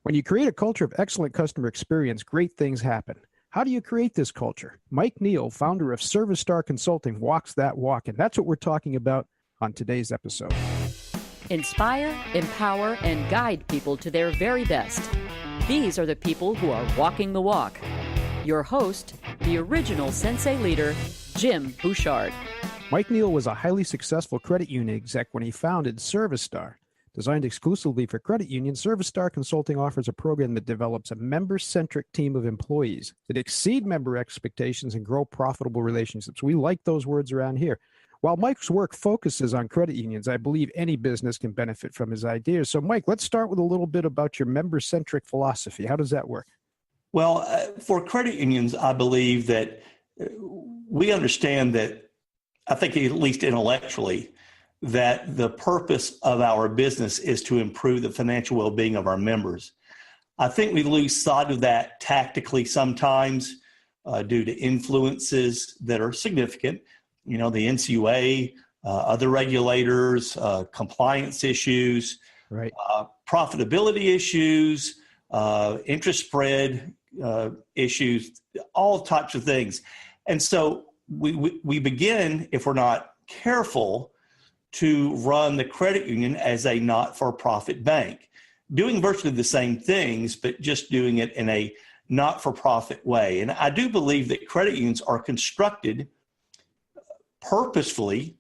When you create a culture of excellent customer experience, great things happen. How do you create this culture? Mike Neill, founder of ServiStar Consulting, walks that walk, and that's what we're talking about on today's episode. Inspire, empower, and guide people to their very best. These are the people who are walking the walk. Your host, the original Sensei leader, Jim Bouchard. Mike Neill was a highly successful credit union exec when he founded ServiStar. Designed exclusively for credit unions, ServiStar Consulting offers a program that develops a member-centric team of employees that exceed member expectations and grow profitable relationships. We like those words around here. While Mike's work focuses on credit unions, I believe any business can benefit from his ideas. So, Mike, let's start with a little bit about your member-centric philosophy. How does that work? Well, for credit unions, I believe that we understand that, I think at least intellectually, that the purpose of our business is to improve the financial well-being of our members. I think we lose sight of that tactically sometimes due to influences that are significant. You know, the NCUA, other regulators, compliance issues, right. Profitability issues, interest spread issues, all types of things. And so we begin, if we're not careful, to run the credit union as a not-for-profit bank, doing virtually the same things, but just doing it in a not-for-profit way. And I do believe that credit unions are constructed purposefully,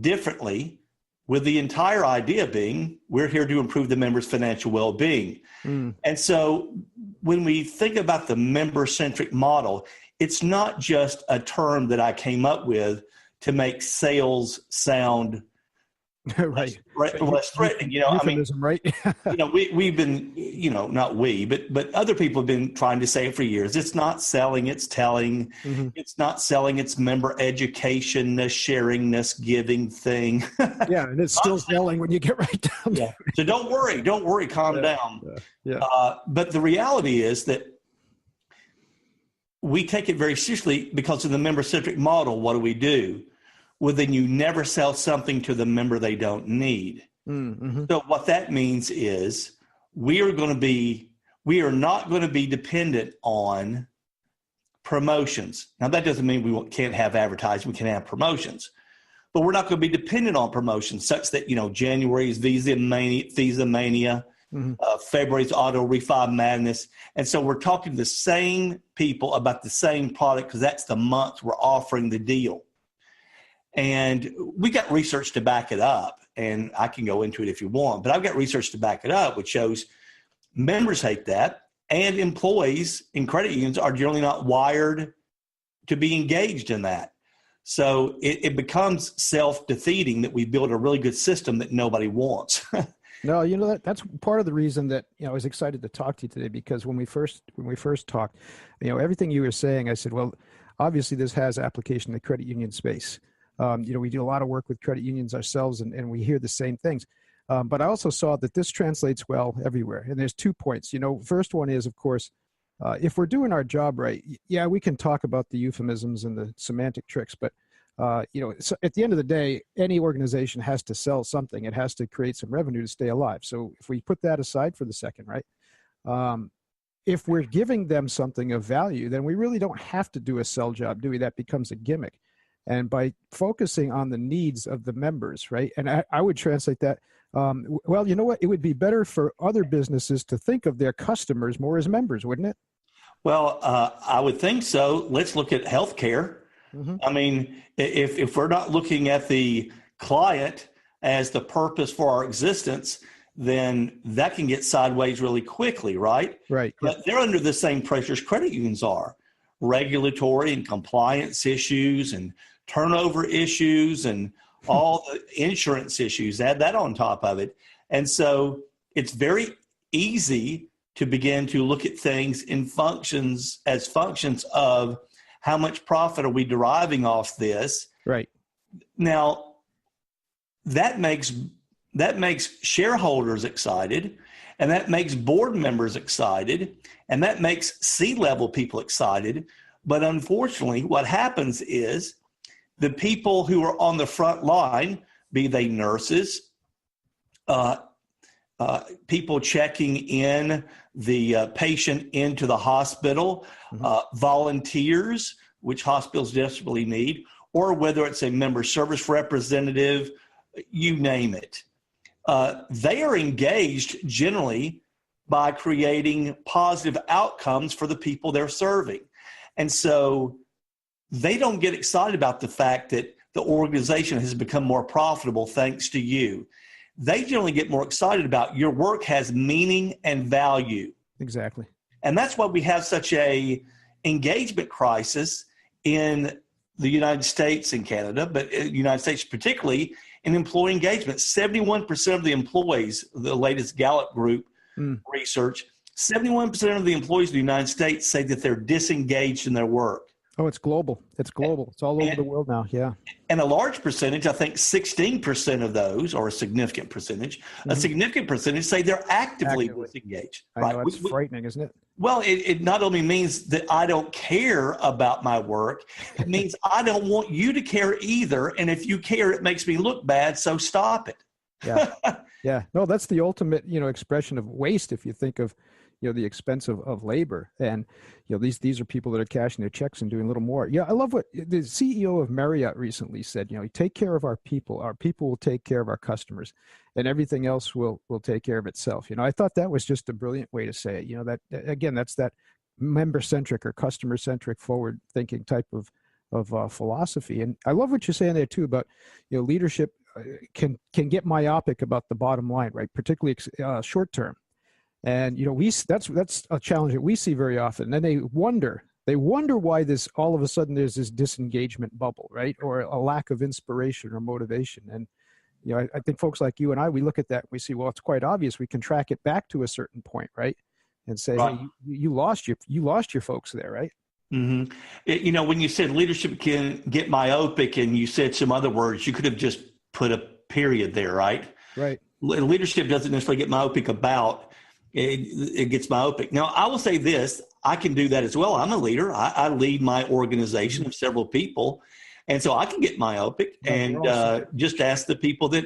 differently, with the entire idea being we're here to improve the members' financial well-being. And so when we think about the member-centric model, it's not just a term that I came up with to make sales sound right. less threatening. You know, euphemism, right? You know, we've been, you know, not we, but other people have been trying to say it for years. It's not selling, it's telling. Mm-hmm. It's not selling, it's member education, the sharingness, giving thing. Yeah, and it's still selling when you get right down to it. So don't worry, calm down. But the reality is that we take it very seriously because of the member-centric model. What do? Well, then you never sell something to the member they don't need. Mm-hmm. So what that means is we are not going to be dependent on promotions. Now, that doesn't mean we can't have advertising. We can have promotions, but we're not going to be dependent on promotions such that, you know, January is Visa Mania, mm-hmm. February's Auto Refi Madness. And so we're talking to the same people about the same product because that's the month we're offering the deal. And we got research to back it up, and I can go into it if you want, but I've got research to back it up, which shows members hate that, and employees in credit unions are generally not wired to be engaged in that. So it becomes self-defeating that we build a really good system that nobody wants. No, you know, that's part of the reason that, you know, I was excited to talk to you today, because when we first talked, you know, everything you were saying, I said, well, obviously this has application in the credit union space. You know, we do a lot of work with credit unions ourselves, and we hear the same things. But I also saw that this translates well everywhere. And there's 2 points. You know, first one is, of course, if we're doing our job right, yeah, we can talk about the euphemisms and the semantic tricks. But, you know, so at the end of the day, any organization has to sell something. It has to create some revenue to stay alive. So if we put that aside for the second, right, if we're giving them something of value, then we really don't have to do a sell job, do we? That becomes a gimmick. And by focusing on the needs of the members, right? And I would translate that, well, you know what? It would be better for other businesses to think of their customers more as members, wouldn't it? Well, I would think so. Let's look at healthcare. Mm-hmm. I mean, if we're not looking at the client as the purpose for our existence, then that can get sideways really quickly, right? Right. But they're under the same pressures credit unions are. Regulatory and compliance issues and turnover issues and all the insurance issues, add that on top of it. And so it's very easy to begin to look at things in functions of how much profit are we deriving off this. Right. Now, that makes shareholders excited, and that makes board members excited, and that makes C-level people excited. But unfortunately, what happens is the people who are on the front line, be they nurses, people checking in the patient into the hospital, volunteers, which hospitals desperately need, or whether it's a member service representative, you name it. They are engaged generally by creating positive outcomes for the people they're serving. And so they don't get excited about the fact that the organization has become more profitable thanks to you. They generally get more excited about your work has meaning and value. Exactly. And that's why we have such a engagement crisis in the United States and Canada, but in the United States particularly, in employee engagement. 71% of the employees, the latest Gallup Group research, 71% of the employees in the United States say that they're disengaged in their work. Oh, it's global. It's global. It's all over the world now. Yeah. And a large percentage, I think 16% of those, or a significant percentage, say they're actively disengaged. I know, it's frightening, isn't it? Well, it not only means that I don't care about my work, it means I don't want you to care either. And if you care, it makes me look bad. So stop it. Yeah. Yeah. No, that's the ultimate, expression of waste. If you think of, the expense of labor, and, these are people that are cashing their checks and doing a little more. Yeah. I love what the CEO of Marriott recently said, take care of our people will take care of our customers, and everything else will take care of itself. I thought that was just a brilliant way to say it. That again, that's that member-centric or customer-centric forward thinking type of philosophy. And I love what you're saying there too about, leadership can get myopic about the bottom line, right? Particularly short term. And, that's a challenge that we see very often. And they wonder why all of a sudden there's this disengagement bubble, right? Or a lack of inspiration or motivation. And, I think folks like you and I, we look at that and we see, well, it's quite obvious. We can track it back to a certain point, right? And say, right. Hey, you lost your folks there, right? Mm-hmm. When you said leadership can get myopic and you said some other words, you could have just put a period there, right? Right. Leadership doesn't necessarily get myopic about. It gets myopic. Now, I will say this, I can do that as well. I'm a leader. I lead my organization of several people. And so I can get myopic and just ask the people that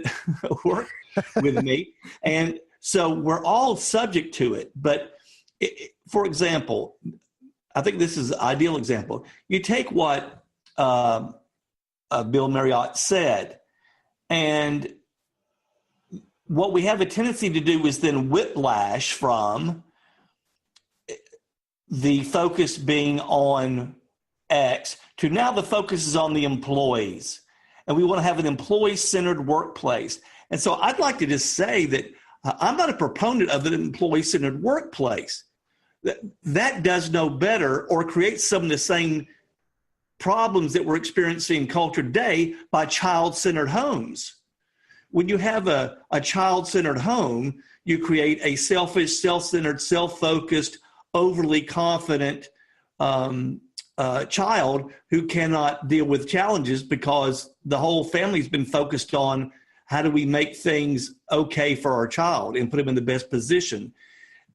work with me. And so we're all subject to it. But for example, I think this is an ideal example. You take what Bill Marriott said, and what we have a tendency to do is then whiplash from the focus being on X to now the focus is on the employees. And we want to have an employee-centered workplace. And so I'd like to just say that I'm not a proponent of an employee-centered workplace. That does no better or creates some of the same problems that we're experiencing in culture today by child-centered homes. When you have a child-centered home, you create a selfish, self-centered, self-focused, overly confident child who cannot deal with challenges because the whole family's been focused on how do we make things okay for our child and put them in the best position.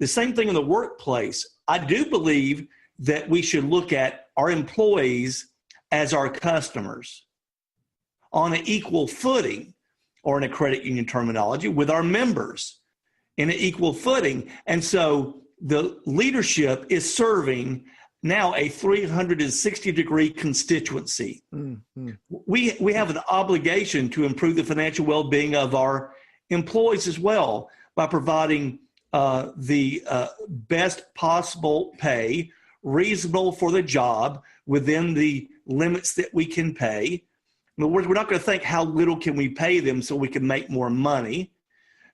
The same thing in the workplace. I do believe that we should look at our employees as our customers on an equal footing, or in a credit union terminology, with our members in an equal footing. And so the leadership is serving now a 360-degree constituency. Mm-hmm. We have an obligation to improve the financial well-being of our employees as well by providing the best possible pay, reasonable for the job within the limits that we can pay. In other words, we're not going to think how little can we pay them so we can make more money.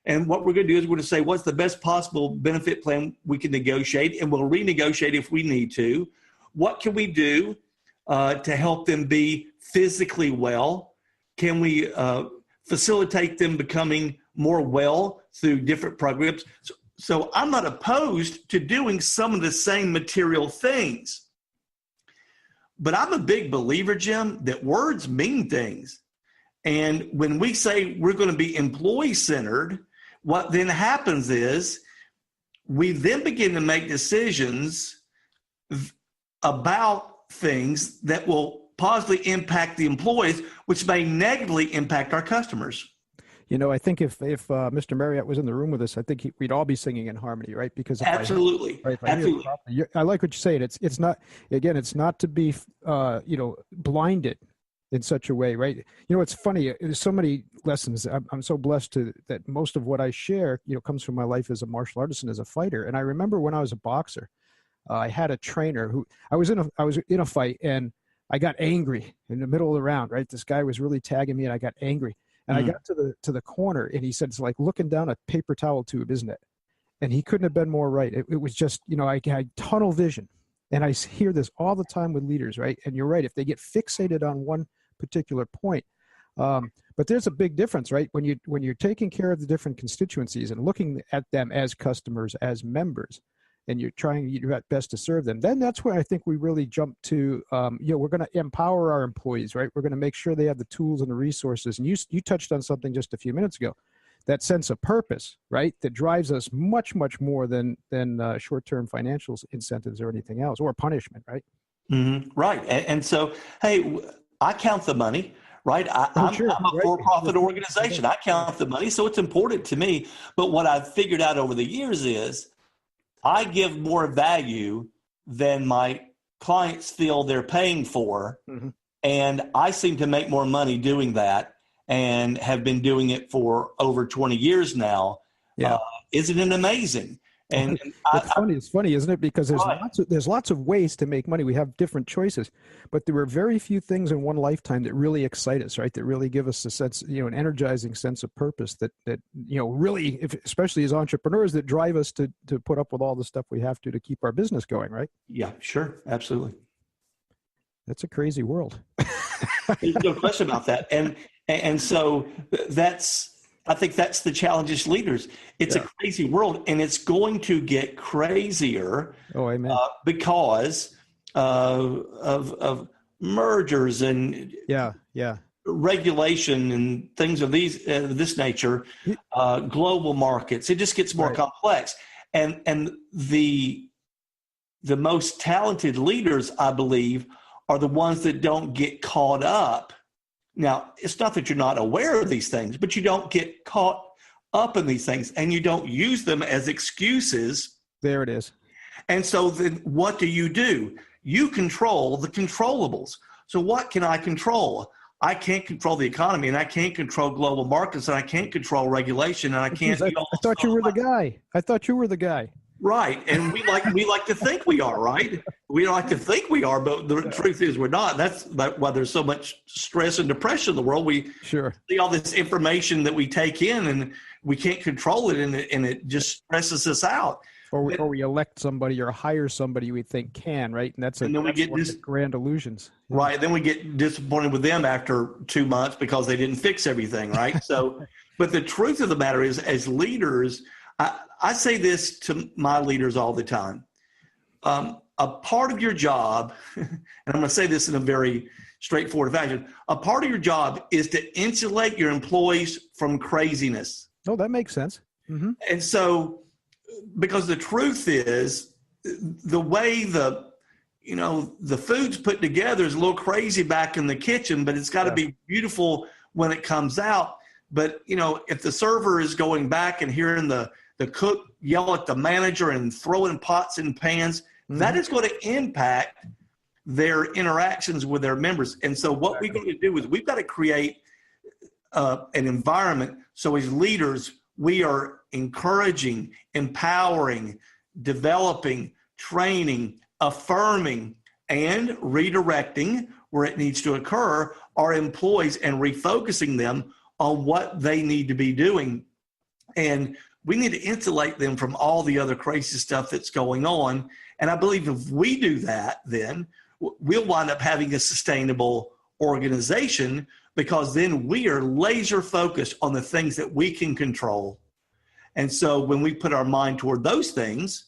And what we're going to do is we're going to say, what's the best possible benefit plan we can negotiate? And we'll renegotiate if we need to. What can we do to help them be physically well? Can we facilitate them becoming more well through different programs? So I'm not opposed to doing some of the same material things. But I'm a big believer, Jim, that words mean things. And when we say we're going to be employee-centered, what then happens is we then begin to make decisions about things that will positively impact the employees, which may negatively impact our customers. I think if Mr. Marriott was in the room with us, I think we'd all be singing in harmony, right? Because absolutely, absolutely. I like what you're saying. It's not, again, it's not to be blinded in such a way, right? It's funny. There's so many lessons. I'm so blessed that most of what I share, comes from my life as a martial artist and as a fighter. And I remember when I was a boxer, I had a trainer who I was in a fight, and I got angry in the middle of the round, right? This guy was really tagging me, and I got angry. And I got to the corner, and he said, it's like looking down a paper towel tube, isn't it? And he couldn't have been more right. It was just, I had tunnel vision. And I hear this all the time with leaders, right? And you're right, if they get fixated on one particular point. But there's a big difference, right? When you're taking care of the different constituencies and looking at them as customers, as members, and you're trying your best to serve them, then that's where I think we really jump to, we're going to empower our employees, right? We're going to make sure they have the tools and the resources. And you touched on something just a few minutes ago, that sense of purpose, right? That drives us much, much more than short-term financial incentives or anything else, or punishment, right? Mm-hmm. Right. And so, hey, I count the money, right? I'm a for-profit organization. I count the money, so it's important to me. But what I've figured out over the years is I give more value than my clients feel they're paying for. Mm-hmm. And I seem to make more money doing that, and have been doing it for over 20 years now. Yeah. Isn't it amazing? And it's funny, isn't it? Because there's lots of ways to make money. We have different choices, but there are very few things in one lifetime that really excite us, right? That really give us a sense, an energizing sense of purpose that really, especially as entrepreneurs, that drive us to put up with all the stuff we have to keep our business going, right? Yeah, sure. Absolutely. That's a crazy world. There's no question about that. And so I think that's the challenge as leaders. It's a crazy world, and it's going to get crazier. Oh, amen. Because of mergers and regulation and things of this nature, global markets. It just gets more complex, and the most talented leaders, I believe, are the ones that don't get caught up. Now, it's not that you're not aware of these things, but you don't get caught up in these things, and you don't use them as excuses. There it is. And so then what do? You control the controllables. So what can I control? I can't control the economy, and I can't control global markets, and I can't control regulation, and I can't. I thought you were the guy. I thought you were the guy. Right. And we like to think we are, right? We like to think we are, but the truth is we're not. That's why there's so much stress and depression in the world. We see all this information that we take in, and we can't control it, and it just stresses us out. Or we elect somebody or hire somebody we think can, right? And that's one of the grand illusions. Right. Then we get disappointed with them after 2 months because they didn't fix everything, right? So, but the truth of the matter is, as leaders, I say this to my leaders all the time. A part of your job, and I'm going to say this in a very straightforward fashion, a part of your job is to insulate your employees from craziness. Oh, that makes sense. Mm-hmm. And so, because the truth is, the way the food's put together is a little crazy back in the kitchen, but it's got to be beautiful when it comes out. But, if the server is going back and hearing the cook yell at the manager and throwing pots and pans, that is going to impact their interactions with their members. And so what we're going to do is we've got to create an environment. So as leaders, we are encouraging, empowering, developing, training, affirming, and redirecting where it needs to occur our employees and refocusing them on what they need to be doing. And we need to insulate them from all the other crazy stuff that's going on. And I believe if we do that, then we'll wind up having a sustainable organization, because then we are laser focused on the things that we can control. And so when we put our mind toward those things,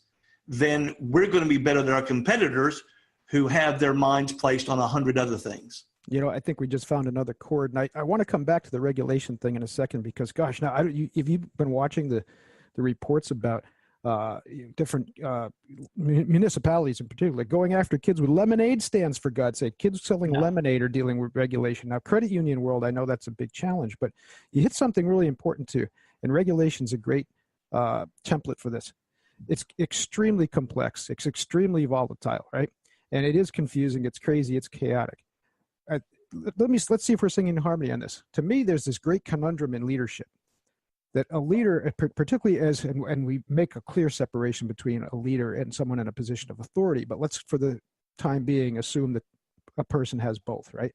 then we're going to be better than our competitors who have their minds placed on 100 other things. I think we just found another chord. And I want to come back to the regulation thing in a second, because, gosh, now, if you've been watching the reports about different municipalities in particular, going after kids with lemonade stands, for God's sake. Kids selling lemonade are dealing with regulation. Now, credit union world, I know that's a big challenge, but you hit something really important too. And regulation's a great template for this. It's extremely complex. It's extremely volatile, right? And it is confusing. It's crazy. It's chaotic. Let's see if we're singing in harmony on this. To me, there's this great conundrum in leadership that a leader, particularly and we make a clear separation between a leader and someone in a position of authority, but let's, for the time being, assume that a person has both, right?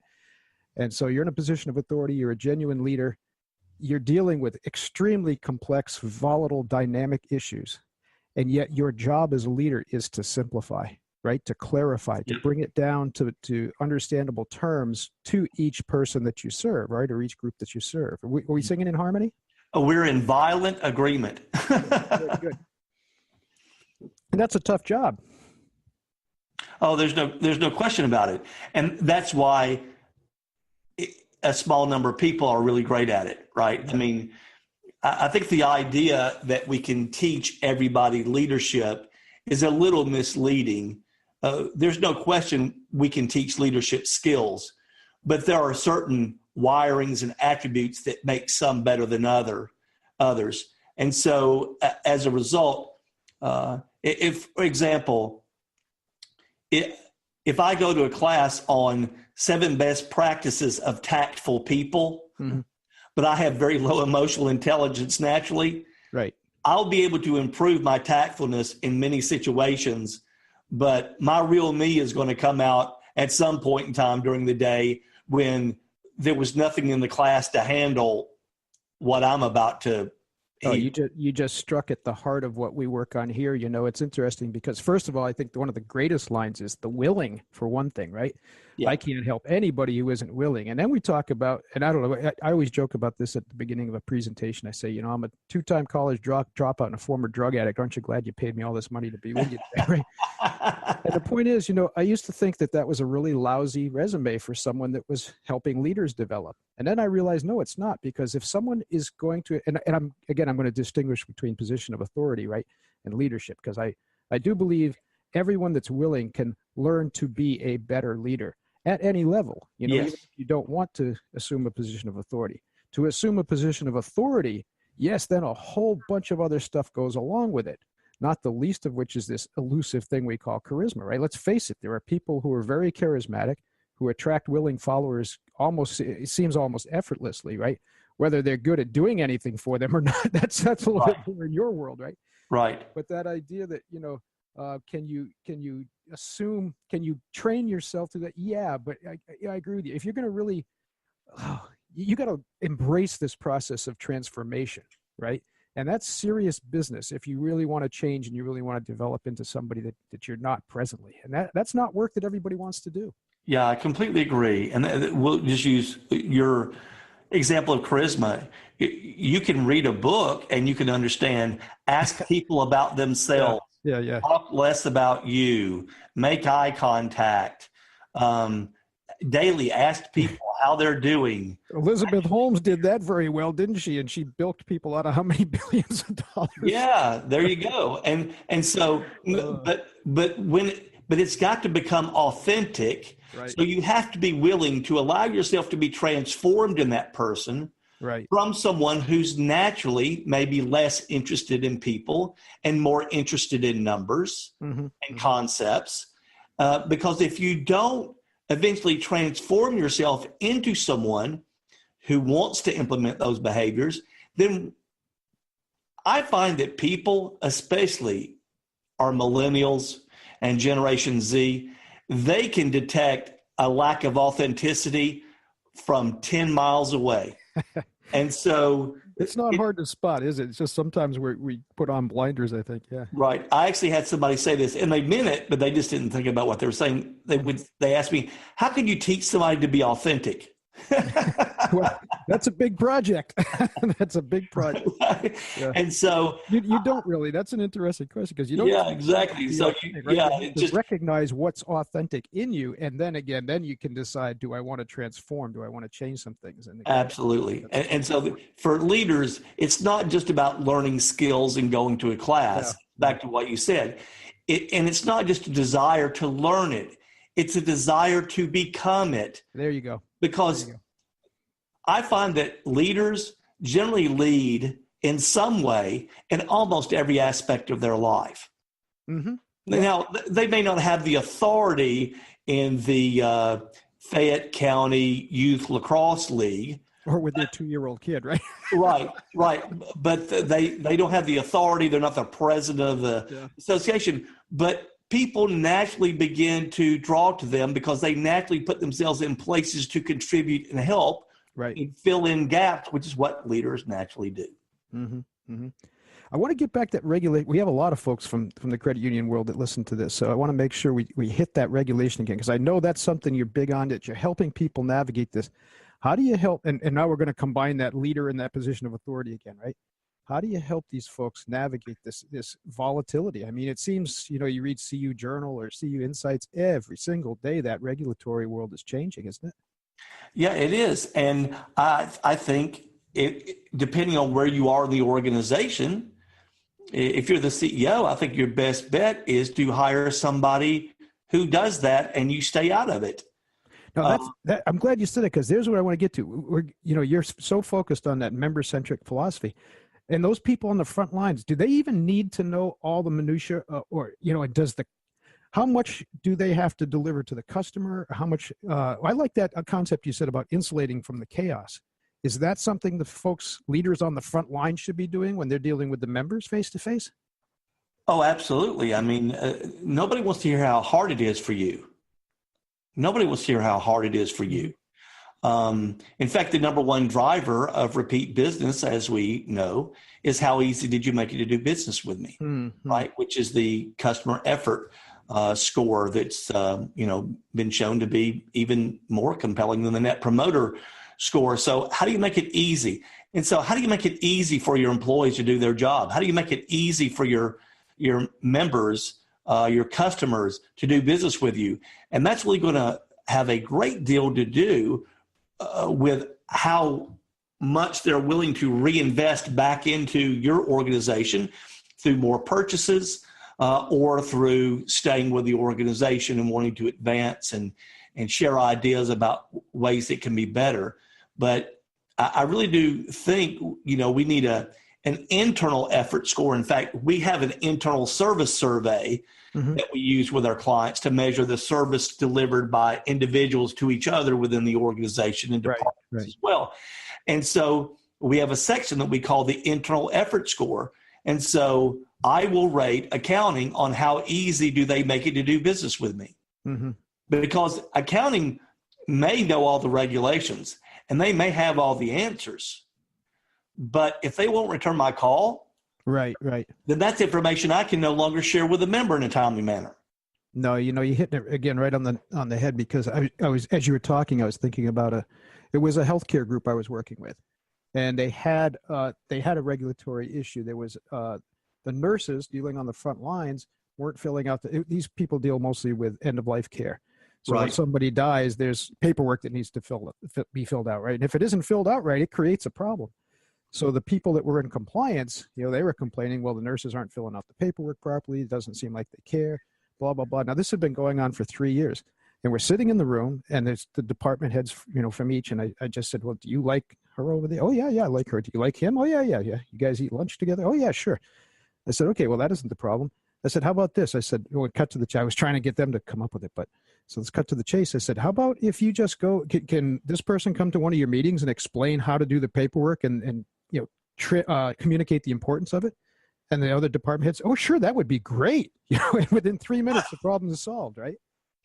And so you're in a position of authority, you're a genuine leader, you're dealing with extremely complex, volatile, dynamic issues, and yet your job as a leader is to simplify, right? To clarify, to bring it down to understandable terms to each person that you serve, right? Or each group that you serve. Are we singing in harmony? We're in violent agreement. Good. And that's a tough job. Oh, there's no question about it. And that's why a small number of people are really great at it, right? I mean, I think the idea that we can teach everybody leadership is a little misleading. There's no question we can teach leadership skills, but there are certain wirings and attributes that make some better than others. And so as a result, if, for example, if I go to a class on 7 best practices of tactful people, but I have very low emotional intelligence naturally, right, I'll be able to improve my tactfulness in many situations, but my real me is going to come out at some point in time during the day when there was nothing in the class to handle what I'm about to. Oh, you just struck at the heart of what we work on here. You know, it's interesting because, first of all, I think one of the greatest lines is the willing, for one thing, right? Yeah. I can't help anybody who isn't willing. And then we talk about, and I don't know, I always joke about this at the beginning of a presentation. I say, you know, I'm a 2-time college dropout and a former drug addict. Aren't you glad you paid me all this money to be with you today? Right? And the point is, you know, I used to think that was a really lousy resume for someone that was helping leaders develop. And then I realized, no, it's not, because if someone is going to, and I'm going to distinguish between position of authority, right, and leadership, because I do believe everyone that's willing can learn to be a better leader at any level, you know, even if you don't want to assume a position of authority. To assume a position of authority, yes, then a whole bunch of other stuff goes along with it, not the least of which is this elusive thing we call charisma, right? Let's face it, there are people who are very charismatic, who attract willing followers it seems almost effortlessly, right? Whether they're good at doing anything for them or not, that's a little bit more in your world, right? Right. But that idea that, you know, can you train yourself to that? Yeah, but I agree with you. If you're going to really, you got to embrace this process of transformation, right? And that's serious business if you really want to change and you really want to develop into somebody that you're not presently. And that's not work that everybody wants to do. Yeah, I completely agree. And we'll just use your example of charisma. You can read a book and you can understand, ask people about themselves. Yeah. Talk less about you. Make eye contact. Daily ask people how they're doing. Elizabeth Holmes did that very well, didn't she? And she bilked people out of how many billions of dollars? Yeah, there you go. And so, but it's got to become authentic. Right. So you have to be willing to allow yourself to be transformed in that person. Right. From someone who's naturally maybe less interested in people and more interested in numbers and concepts. Because if you don't eventually transform yourself into someone who wants to implement those behaviors, then I find that people, especially our millennials and Generation Z, they can detect a lack of authenticity from 10 miles away. And so it's not hard to spot, is it? It's just sometimes we put on blinders, I think. Yeah. Right. I actually had somebody say this and they meant it, but they just didn't think about what they were saying. They asked me, how can you teach somebody to be authentic? Well, that's a big project. That's a big project. Yeah. And so you don't really. That's an interesting question because you don't. Yeah, exactly. So right? Just recognize what's authentic in you, and then you can decide: do I want to transform? Do I want to change some things? And absolutely. And so for leaders, it's not just about learning skills and going to a class. back to what you said. And it's not just a desire to learn it. It's a desire to become it. There you go. Because I find that leaders generally lead in some way in almost every aspect of their life. Mm-hmm. Now, they may not have the authority in the Fayette County Youth Lacrosse League. Or with their 2-year-old kid, right? Right. But they don't have the authority. They're not the president of the association. But people naturally begin to draw to them because they naturally put themselves in places to contribute and help and fill in gaps, which is what leaders naturally do. Mm-hmm. Mm-hmm. I want to get back that regulate. We have a lot of folks from the credit union world that listen to this. So I want to make sure we hit that regulation again, because I know that's something you're big on, that you're helping people navigate this. How do you help? And now we're going to combine that leader in that position of authority again, right? How do you help these folks navigate this volatility? I mean, it seems, you read CU Journal or CU Insights every single day, that regulatory world is changing, isn't it? Yeah, it is. And I think depending on where you are in the organization, if you're the CEO, I think your best bet is to hire somebody who does that and you stay out of it. No, I'm glad you said it, because there's what I want to get to. You're so focused on that member-centric philosophy. And those people on the front lines, do they even need to know all the minutia, how much do they have to deliver to the customer? How much? I like that concept you said about insulating from the chaos. Is that something the leaders on the front line should be doing when they're dealing with the members face to face? Oh, absolutely. I mean, nobody wants to hear how hard it is for you. Nobody wants to hear how hard it is for you. In fact, the number one driver of repeat business, as we know, is how easy did you make it to do business with me, right? Which is the customer effort score that's been shown to be even more compelling than the Net Promoter Score. So how do you make it easy? And so how do you make it easy for your employees to do their job? How do you make it easy for your members, your customers to do business with you? And that's really going to have a great deal to do with how much they're willing to reinvest back into your organization through more purchases or through staying with the organization and wanting to advance and share ideas about ways it can be better. But I really do think, we need an internal effort score. In fact, we have an internal service survey that we use with our clients to measure the service delivered by individuals to each other within the organization and departments as well. And so we have a section that we call the internal effort score. And so I will rate accounting on how easy do they make it to do business with me. Because accounting may know all the regulations and they may have all the answers, but if they won't return my call, then that's information I can no longer share with a member in a timely manner. No, you hit it again right on the head, because I was, as you were talking, I was thinking about it was a healthcare group I was working with, and they had a regulatory issue. There was the nurses dealing on the front lines weren't filling out these people deal mostly with end of life care. So when somebody dies, there's paperwork that needs to be filled out, right? And if it isn't filled out right, it creates a problem. So the people that were in compliance, they were complaining, well, the nurses aren't filling out the paperwork properly. It doesn't seem like they care, blah, blah, blah. Now, this had been going on for 3 years. And we're sitting in the room, and there's the department heads, from each. And I just said, well, do you like her over there? Oh, yeah, I like her. Do you like him? Oh, yeah. You guys eat lunch together? Oh, yeah, sure. I said, okay, well, that isn't the problem. I said, how about this? I said, cut to the chase. I was trying to get them to come up with it, but so let's cut to the chase. I said, how about if you just go, can this person come to one of your meetings and explain how to do the paperwork and communicate the importance of it? And the other department heads, oh, sure, that would be great. Within 3 minutes, the problem is solved, right?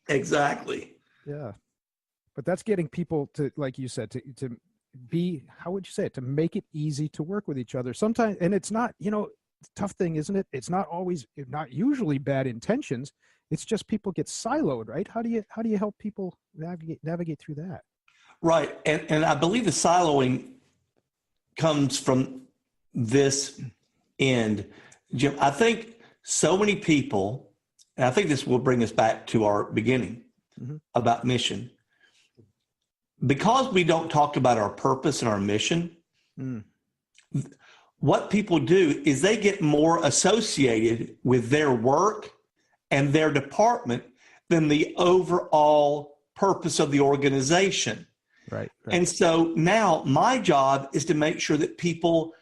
Exactly. Yeah. But that's getting people to, like you said, to be, how would you say it, to make it easy to work with each other. Sometimes, and it's not, tough thing, isn't it? It's not always, not usually bad intentions. It's just people get siloed, right? How do you help people navigate through that? Right. And I believe the siloing comes from this end. Jim, I think so many people, and I think this will bring us back to our beginning about mission. Because we don't talk about our purpose and our mission, what people do is they get more associated with their work and their department than the overall purpose of the organization. Right. And so now my job is to make sure that people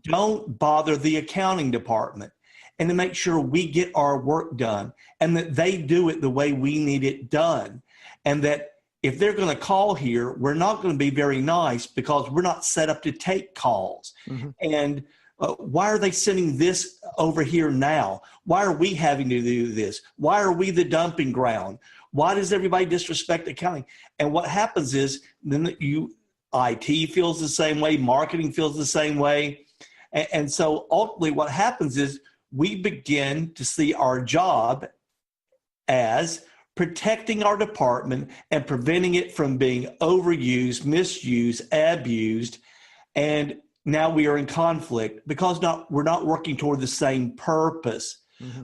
don't bother the accounting department, and to make sure we get our work done and that they do it the way we need it done. And that if they're going to call here, we're not going to be very nice because we're not set up to take calls. And why are they sending this over here now? Why are we having to do this? Why are we the dumping ground? Why does everybody disrespect accounting? And what happens is then IT feels the same way, marketing feels the same way. And so ultimately what happens is we begin to see our job as protecting our department and preventing it from being overused, misused, abused. And now we are in conflict because we're not working toward the same purpose.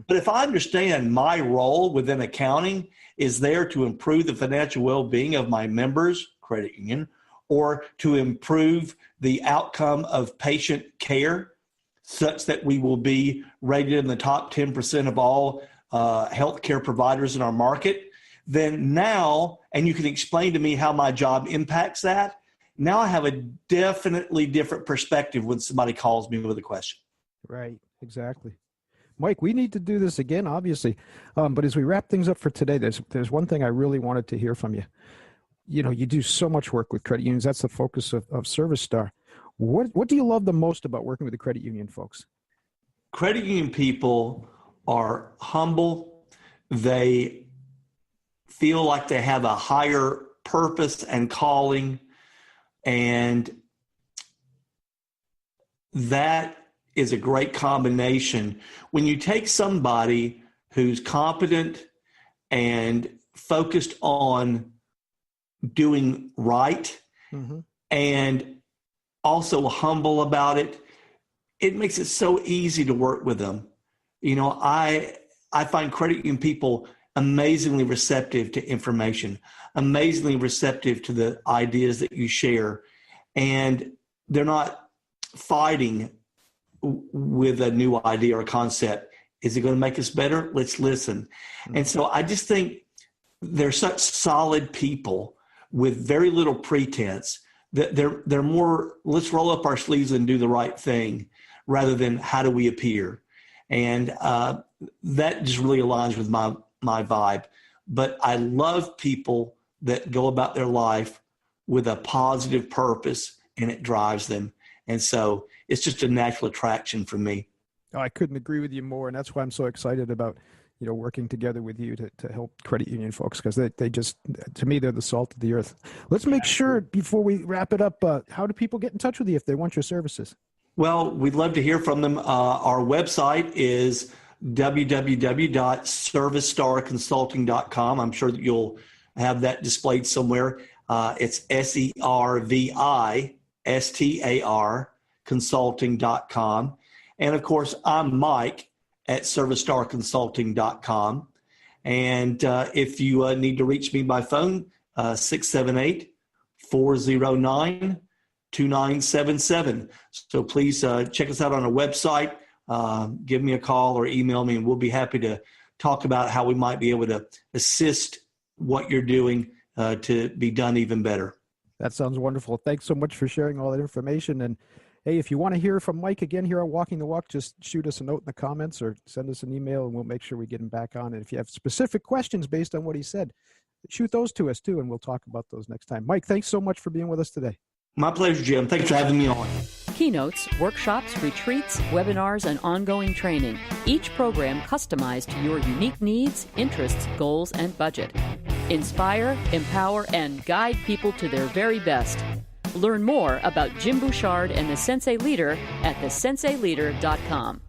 But if I understand my role within accounting is there to improve the financial well-being of my members, credit union, or to improve the outcome of patient care such that we will be rated in the top 10% of all healthcare providers in our market, then now, and you can explain to me how my job impacts that, now I have a definitely different perspective when somebody calls me with a question. Right, exactly. Mike, we need to do this again, obviously. But as we wrap things up for today, there's one thing I really wanted to hear from you. You know, you do so much work with credit unions. That's the focus of ServiStar. What do you love the most about working with the credit union folks? Credit union people are humble. They feel like they have a higher purpose and calling. And that is a great combination. When you take somebody who's competent and focused on doing right and also humble about it, it makes it so easy to work with them. You know, I find credit union people amazingly receptive to information, amazingly receptive to the ideas that you share, and they're not fighting with a new idea or concept. Is it going to make us better? Let's listen. And so I just think they're such solid people with very little pretense that they're more, let's roll up our sleeves and do the right thing rather than how do we appear. And that just really aligns with my vibe. But I love people that go about their life with a positive purpose and it drives them. And so it's just a natural attraction for me. Oh, I couldn't agree with you more. And that's why I'm so excited about, you know, working together with you to help credit union folks, because they just, to me, they're the salt of the earth. Let's make sure before we wrap it up, how do people get in touch with you if they want your services? Well, we'd love to hear from them. Our website is www.servistarstarconsulting.com. I'm sure that you'll have that displayed somewhere. It's ServiStar Consulting.com. And of course, I'm Mike at ServiStarConsulting.com. And if you need to reach me by phone, 678-409-2977. So please check us out on our website. Give me a call or email me, and we'll be happy to talk about how we might be able to assist what you're doing to be done even better. That sounds wonderful. Thanks so much for sharing all that information. And hey, if you want to hear from Mike again here on Walking the Walk, just shoot us a note in the comments or send us an email, and we'll make sure we get him back on. And if you have specific questions based on what he said, shoot those to us too, and we'll talk about those next time. Mike, thanks so much for being with us today. My pleasure, Jim. Thanks for having me on. Keynotes, workshops, retreats, webinars, and ongoing training. Each program customized to your unique needs, interests, goals, and budget. Inspire, empower, and guide people to their very best. Learn more about Jim Bouchard and the Sensei Leader at thesenseileader.com.